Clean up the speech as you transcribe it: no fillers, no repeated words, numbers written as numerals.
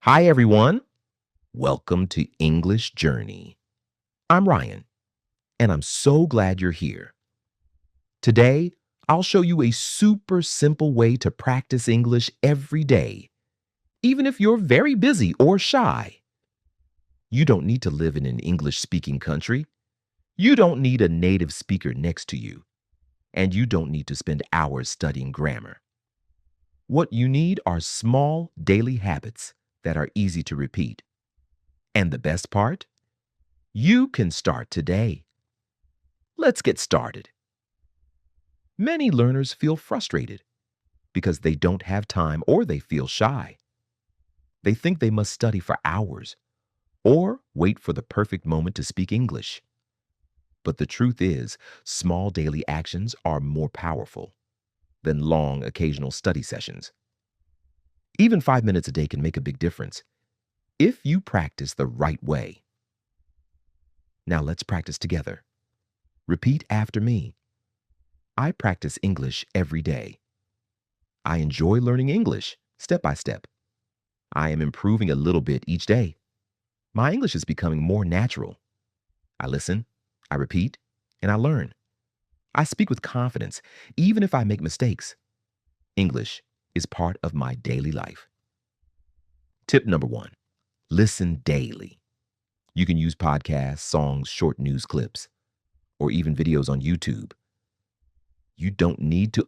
Hi, everyone. Welcome to English Journey. I'm Ryan, and I'm so glad you're here. Today, I'll show you a super simple way to practice English every day, even if you're very busy or shy. You don't need to live in an English speaking country. You don't need a native speaker next to you, and you don't need to spend hours studying grammar. What you need are small daily habits that are easy to repeat. And the best part? You can start today. Let's get started. Many learners feel frustrated because they don't have time or they feel shy. They think they must study for hours or wait for the perfect moment to speak English. But the truth is, small daily actions are more powerful than long occasional study sessions. Even 5 minutes a day can make a big difference if you practice the right way. Now let's practice together. Repeat after me. I practice English every day. I enjoy learning English step by step. I am improving a little bit each day. My English is becoming more natural. I listen, I repeat, and I learn. I speak with confidence, even if I make mistakes. English is part of my daily life. Tip number 1, listen daily. You can use podcasts, songs, short news clips, or even videos on YouTube. You don't need to